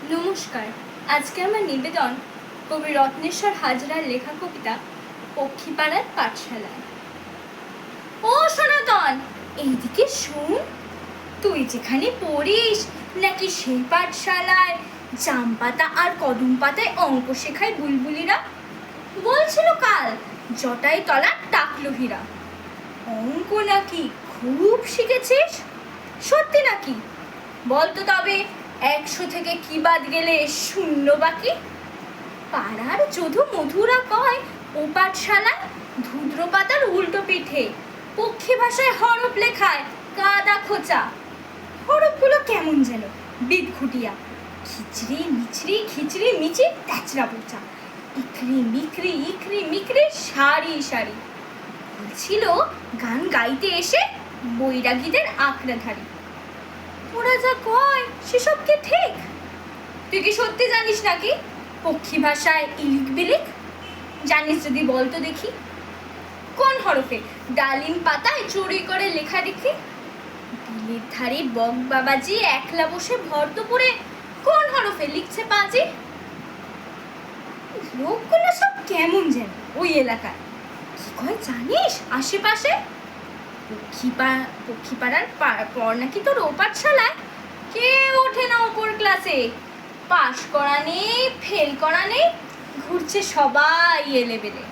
নমস্কার। আজকে আমার নিবেদন কবি রত্নেশ্বর হাজরার লেখা কবিতা পক্ষীপাড়ার পাঠশালায়। ও সনাতন, এইদিকে শোন। তুই যেখানে পড়িস নাকি সেই পাঠশালায় জাম পাতা আর কদম পাতায় অঙ্ক শেখায় বুলবুলিরা? বলছিল কাল জটাই তলার টাকলোহিরা। অঙ্ক নাকি খুব শিখেছিস? সত্যি নাকি? বলতো তবে 100 থেকে কি বাদ গেলে শূন্য বাকি? পাড়ার যদু মধুরা কয় ও পাঠশালায় ধুদ্র পাতার উল্টো পিঠে পক্ষী ভাষায় হরফ লেখায় কাদা খোঁচা। হরফগুলো কেমন যেন বিদঘুটিয়া, খিচড়ি মিচড়ি খিচড়ি মিচি তেচরা পোচা, ইকরি মিকরি ইকরি মিকরি সারি সারি। বলছিল গান গাইতে এসে বৈরাগীদের আঁকড়াধারী। ওরা যা কয় সেসব কি ঠিক? তুই কি সত্যি জানিস নাকি পক্ষী ভাষায় ইলিক বিলিক? জানিস যদি বলতো দেখি, কোন হরফে ডালিম পাতায় চুরি করে লেখা দেখি? বিলের ধারে বক বাবাজি একলা বসে ভর দুপুরে কোন হরফে লিখছে পাজি? লোকগুলো সব কেমন যেন ওই এলাকায় কি কয় জানিস? আশেপাশে পক্ষীপাড়ার পর নাকি তোর ও পাঠশালায় কেউ ওঠে না ওপর ক্লাসে। পাশ করা নেই, ফেল করা নেই, ঘুরছে সবাই এলেবেলে।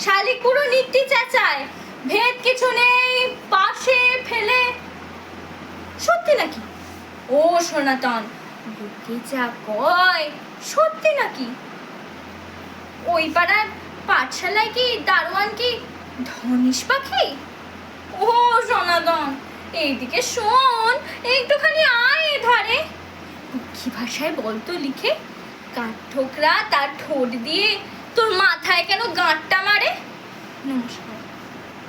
শালিক পুরো নিত্যি চেঁচায়, ভেদ কিছু নেই, পাশে ফেলে। সত্যি নাকি? ও সনাতন, লোকে যা কয় সত্যি নাকি? ওই পাড়ার পাঠশালায় কি দারোয়ান কি ধনেশ পাখি? ও সনাতন, এইদিকে শোন, একটুখানি আয় ধারে। পক্ষী ভাষায় বলতো লিখে কাঠ ঠোকরা তার ঠোঁট দিয়ে তোর মাথায় কেন গাঁটটা মারে? নমস্কার।